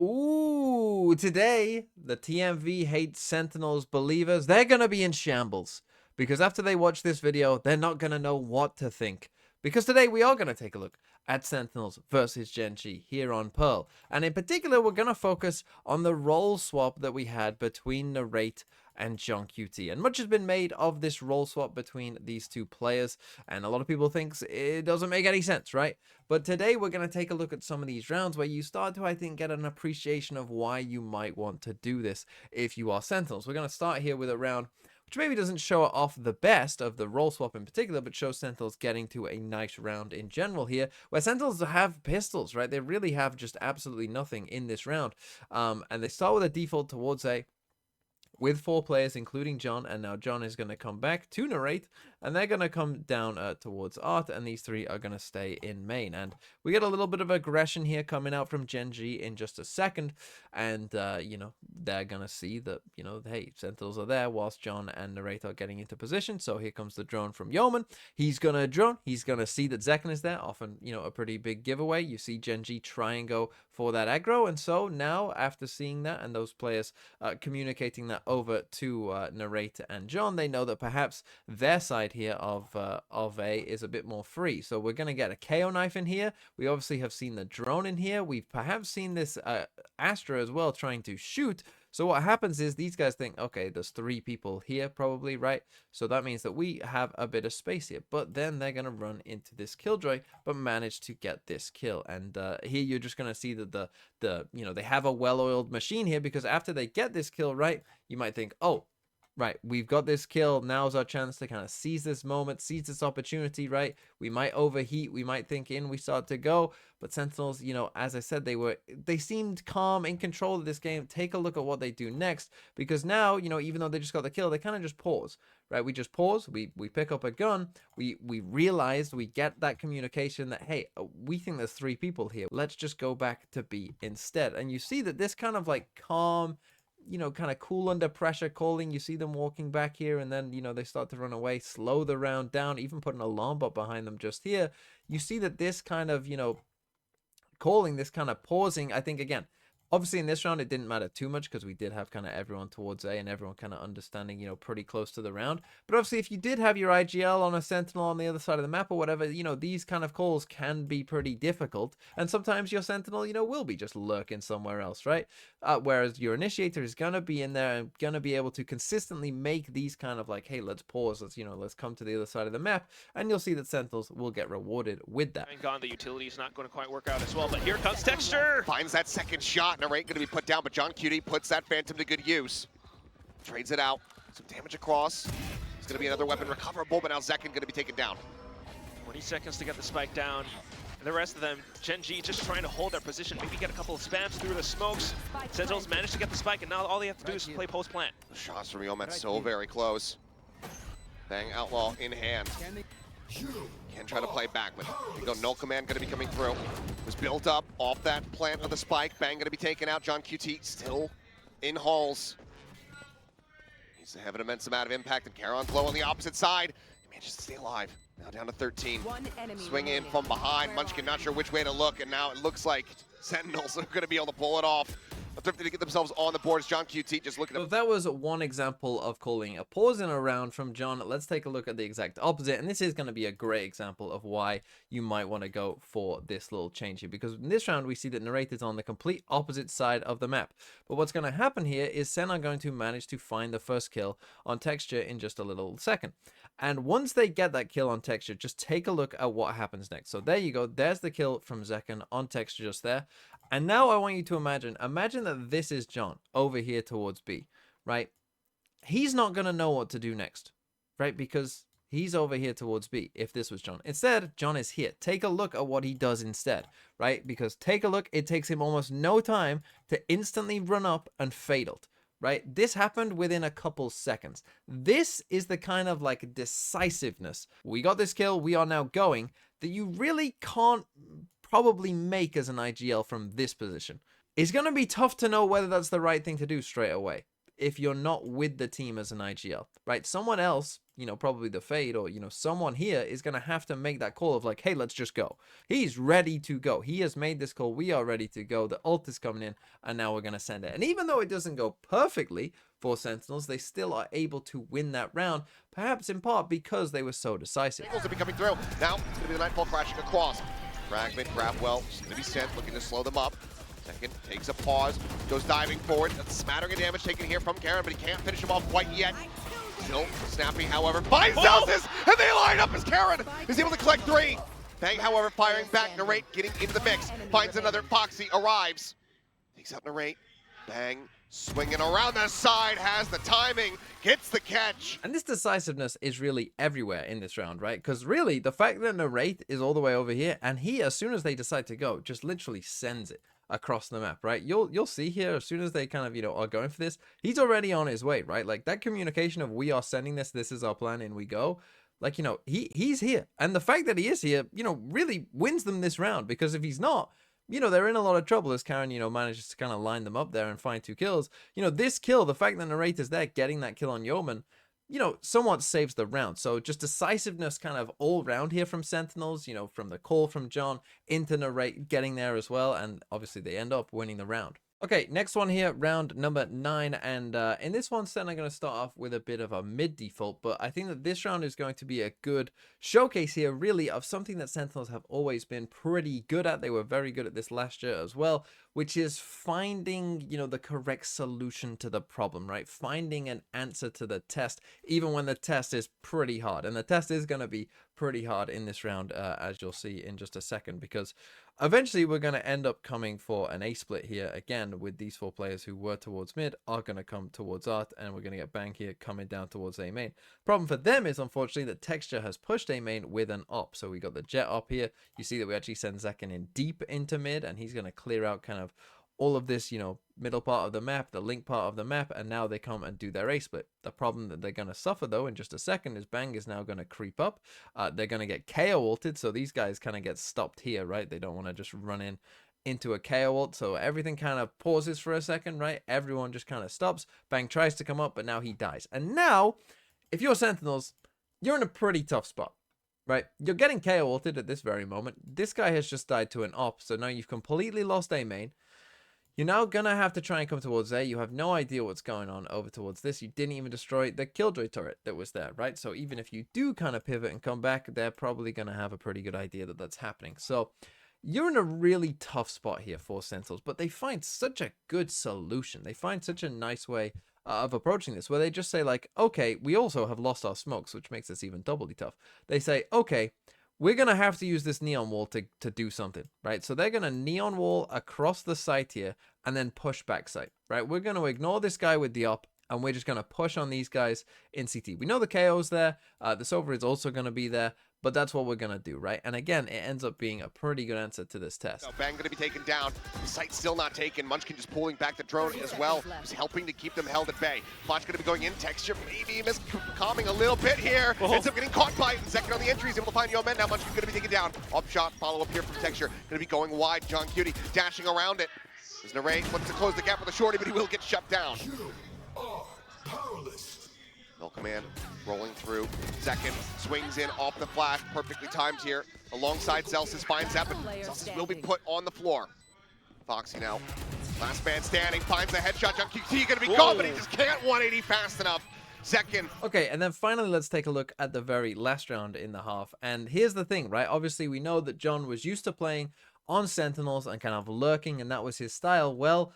Ooh, today, the TMV hates Sentinels believers, they're going to be in shambles. Because after they watch this video, they're not going to know what to think. Because today we are going to take a look at Sentinels versus Gen.G here on Pearl. And in particular, we're going to focus on the role swap that we had between Narrate and John QT. And much has been made of this role swap between these two players. And a lot of people think it doesn't make any sense, right? But today we're going to take a look at some of these rounds where you start to, I think, get an appreciation of why you might want to do this if you are Sentinels. We're going to start here with a round which maybe doesn't show off the best of the role swap in particular, but shows Sentinels getting to a nice round in general here, where Sentinels have pistols, right? They really have just absolutely nothing in this round. And they start with a default towards A, with 4 players, including John, and now John is going to come back to Narrate, and they're going to come down towards Art, and these 3 are going to stay in main. And we get a little bit of aggression here coming out from Gen.G in just a second, and, you know, they're going to see that, you know, hey, Sentinels are there whilst John and Narrate are getting into position. So here comes the drone from Yeoman. He's going to drone. He's going to see that Zekken is there, often, you know, a pretty big giveaway. You see Gen.G try and go for that aggro, and so now, after seeing that and those players communicating that over to Narrate and John, they know that perhaps their side here of A is a bit more free. So we're going to get a KO knife in here. We obviously have seen the drone in here. We've perhaps seen this Astra as well trying to shoot. So what happens is these guys think, okay, there's 3 people here probably, right? So that means that we have a bit of space here. But then they're going to run into this killjoy, but manage to get this kill. And here you're just going to see that the you know, they have a well-oiled machine here, because after they get this kill, right, you might think, oh, right, we've got this kill. Now's our chance to kind of seize this moment, seize this opportunity, right? We might overheat. We might think in we start to go. But Sentinels, you know, as I said, they seemed calm, in control of this game. Take a look at what they do next, because now, you know, even though they just got the kill, they kind of just pause, right? We just pause. We pick up a gun. We realize, we get that communication that, hey, we think there's 3 people here. Let's just go back to B instead. And you see that this kind of like calm, you know, kind of cool under pressure calling. You see them walking back here, and then, you know, they start to run away, slow the round down, even put an alarm bot behind them just here. You see that this kind of, you know, calling, this kind of pausing, I think, again, obviously in this round it didn't matter too much because we did have kind of everyone towards A and everyone kind of understanding, you know, pretty close to the round. But obviously if you did have your IGL on a Sentinel on the other side of the map or whatever, you know, these kind of calls can be pretty difficult. And sometimes your Sentinel, you know, will be just lurking somewhere else, right? Whereas your Initiator is going to be in there and going to be able to consistently make these kind of like, hey, let's pause, let's, you know, let's come to the other side of the map. And you'll see that Sentinels will get rewarded with that. Thank God the utility is not going to quite work out as well, but here comes Texture! Finds that second shot. Narrate going to be put down, but John QT puts that Phantom to good use. Trades it out. Some damage across. It's going to be another weapon recoverable, but now Zekken going to be taken down. 20 seconds to get the spike down. And the rest of them, Gen.G just trying to hold their position, maybe get a couple of spams through the smokes. Sentinels managed to get the spike, and now all they have to do is play post-plant. The shots from Yeoman so very close. Bang Outlaw in hand. Can try to play back, but you go, no command going to be coming through. Was built up off that plant of the spike. Bang going to be taken out. John QT still in halls. Needs to have an immense amount of impact, and Charon's low on the opposite side. He manages to stay alive. Now down to 13. Swing in from behind. Munchkin not sure which way to look, and now it looks like Sentinels are going to be able to pull it off. Attempting to get themselves on the boards. John QT just looking So that was one example of calling a pause in a round from John. Let's take a look at the exact opposite, and this is going to be a great example of why you might want to go for this little change here, because in this round we see that Narrate is on the complete opposite side of the map. But what's going to happen here is Sen are going to manage to find the first kill on Texture in just a little second. And once they get that kill on Texture, just take a look at what happens next. So there you go. There's the kill from Zekken on Texture just there. And now I want you to imagine that this is John over here towards B, right? He's not going to know what to do next, right? Because he's over here towards B if this was John. Instead, John is here. Take a look at what he does instead, right? Because take a look, it takes him almost no time to instantly run up and fatal. Right? This happened within a couple seconds. This is the kind of like decisiveness. We got this kill, we are now going, that you really can't probably make as an IGL from this position. It's going to be tough to know whether that's the right thing to do straight away. if you're not with the team as an IGL, right? Someone else, you know, probably the Fade or, you know, someone here is going to have to make that call of like, hey, let's just go. He's ready to go. He has made this call. We are ready to go. The ult is coming in, and now we're going to send it. And even though it doesn't go perfectly for Sentinels, they still are able to win that round, perhaps in part because they were so decisive. Eagles will be coming through. Now, it's going to be the Nightfall crashing across. Fragment, grab well, going to be sent, looking to slow them up. Second, takes a pause, goes diving forward. That's a smattering of damage taken here from Karen, but he can't finish him off quite yet. Still snappy, however, finds Zelsis, and they line up as Karen is able to collect 3. Bang, however, firing back. Narrate getting into the mix, finds another. Foxy arrives, takes out Narrate. Bang, swinging around the side, has the timing, gets the catch. And this decisiveness is really everywhere in this round, right? Because really, the fact that Narrate is all the way over here, and he, as soon as they decide to go, just literally sends it across the map, right? You'll see here, as soon as they kind of, you know, are going for this, he's already on his way, right? Like, that communication of we are sending this is our plan, and we go. Like, you know, he's here. And the fact that he is here, you know, really wins them this round, because if he's not, you know, they're in a lot of trouble as Karen, you know, manages to kind of line them up there and find 2 kills. You know, this kill, the fact that Narrator's there, getting that kill on Yeoman, you know, somewhat saves the round. So just decisiveness kind of all round here from Sentinels, you know, from the call from John into Narrate getting there as well. And obviously they end up winning the round. Okay, next one here, round number 9, and in this one, Sen, I'm going to start off with a bit of a mid-default, but I think that this round is going to be a good showcase here, really, of something that Sentinels have always been pretty good at. They were very good at this last year as well, which is finding, you know, the correct solution to the problem, right? Finding an answer to the test, even when the test is pretty hard, and the test is going to be pretty hard in this round, as you'll see in just a second, because eventually we're going to end up coming for an A split here again, with these 4 players who were towards mid are going to come towards Art, and we're going to get Bang here coming down towards A main. Problem for them is, unfortunately, that Texture has pushed A main with an op. So we got the Jet op here. You see that we actually send Zekin in deep into mid, and he's going to clear out kind of all of this, you know, middle part of the map, the link part of the map, and now they come and do their A split. The problem that they're going to suffer, though, in just a second is Bang is now going to creep up. They're going to get KO ulted, so these guys kind of get stopped here, right? They don't want to just run in into a KO ult, so everything kind of pauses for a second, right? Everyone just kind of stops. Bang tries to come up, but now he dies. And now, if you're Sentinels, you're in a pretty tough spot, right? You're getting KO ulted at this very moment. This guy has just died to an op, so now you've completely lost A main. You're now going to have to try and come towards A. You have no idea what's going on over towards this. You didn't even destroy the Killjoy turret that was there, right? So even if you do kind of pivot and come back, they're probably going to have a pretty good idea that that's happening. So you're in a really tough spot here for Sentinels, but they find such a good solution. They find such a nice way of approaching this, where they just say like, okay, we also have lost our smokes, which makes this even doubly tough. They say, okay, we're going to have to use this neon wall to do something, right? So they're going to neon wall across the site here and then push back site, right? We're going to ignore this guy with the op, and we're just going to push on these guys in CT. We know the KO's there. The Silver is also going to be there, but that's what we're going to do, right? And again, it ends up being a pretty good answer to this test. So Bang going to be taken down. The site's still not taken. Munchkin just pulling back the drone as well. He's helping to keep them held at bay. Flash going to be going in. Texture maybe calming a little bit here. Ends up getting caught by it. And second on the entry, he's able to find Yeoman. Now Munchkin's going to be taken down. Up shot, follow up here from Texture. Going to be going wide. John Cutie dashing around it. There's Narrate, wants to close the gap with a shorty, but he will get shut down. No command, rolling through. Second, swings in off the flash, perfectly timed here. Alongside Zelsis, finds that, but Zelsis will be put on the floor. Foxy now, last man standing, finds a headshot. John QT gonna be gone, but he just can't 180 fast enough. Second. Okay, and then finally, let's take a look at the very last round in the half. And here's the thing, right? Obviously, we know that John was used to playing on Sentinels and kind of lurking, and that was his style. Well,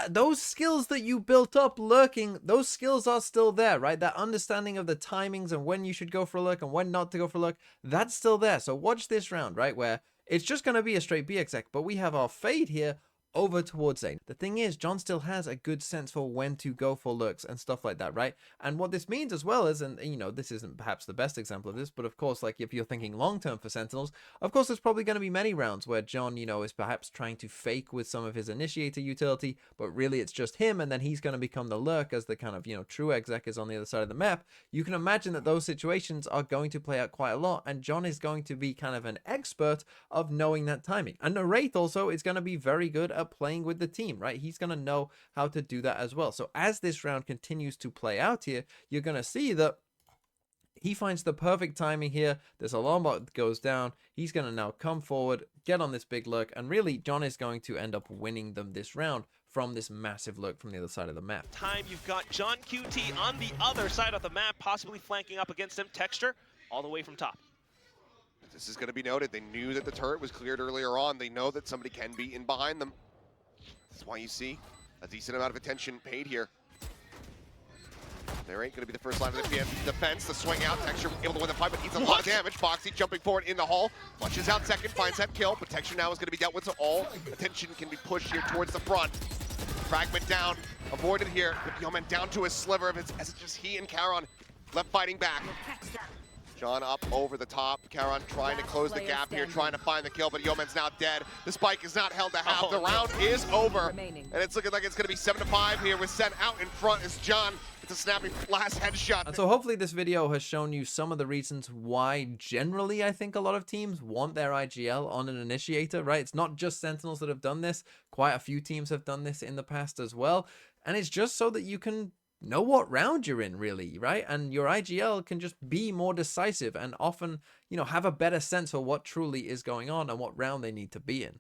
those skills that you built up lurking, those skills are still there, right? That understanding of the timings and when you should go for a lurk and when not to go for a lurk, that's still there. So watch this round, right, where it's just going to be a straight B exec, but we have our Fade here over towards Zane. The thing is, John still has a good sense for when to go for lurks and stuff like that, right? And what this means as well is, and you know, this isn't perhaps the best example of this, but of course, like if you're thinking long-term for Sentinels, of course, there's probably going to be many rounds where John, you know, is perhaps trying to fake with some of his initiator utility, but really it's just him, and then he's going to become the lurk as the kind of, you know, true exec is on the other side of the map. You can imagine that those situations are going to play out quite a lot, and John is going to be kind of an expert of knowing that timing. And Narrate also is going to be very good at at playing with the team, right? He's going to know how to do that as well. So as this round continues to play out here, you're going to see that he finds the perfect timing here. This alarm bot goes down. He's going to now come forward, get on this big lurk, and really John is going to end up winning them this round from this massive lurk from the other side of the map. Time you've got John QT on the other side of the map, possibly flanking up against him. Texture all the way from top. This is going to be noted. They knew that the turret was cleared earlier on. They know that somebody can be in behind them. That's why you see a decent amount of attention paid here. There ain't going to be the first line of the defense. The swing out, Texture able to win the fight, but eats a lot of damage. Foxy jumping forward in the hole, flushes out second, finds that kill, but Texture now is going to be dealt with, so all attention can be pushed here towards the front. Fragment down, avoided here, but Yeoman down to a sliver of it, as it's just he and Charon left fighting back. John up over the top. Charon trying to close the gap here, trying to find the kill, but Yeoman's now dead. The spike is not held to half. The round is over, and it's looking like it's going to be 7-5 here with Sen out in front as John. It's a snappy last headshot. And so hopefully this video has shown you some of the reasons why generally I think a lot of teams want their IGL on an initiator, right? It's not just Sentinels that have done this. Quite a few teams have done this in the past as well. And it's just so that you can know what round you're in, really, right? And your IGL can just be more decisive and often, you know, have a better sense of what truly is going on and what round they need to be in.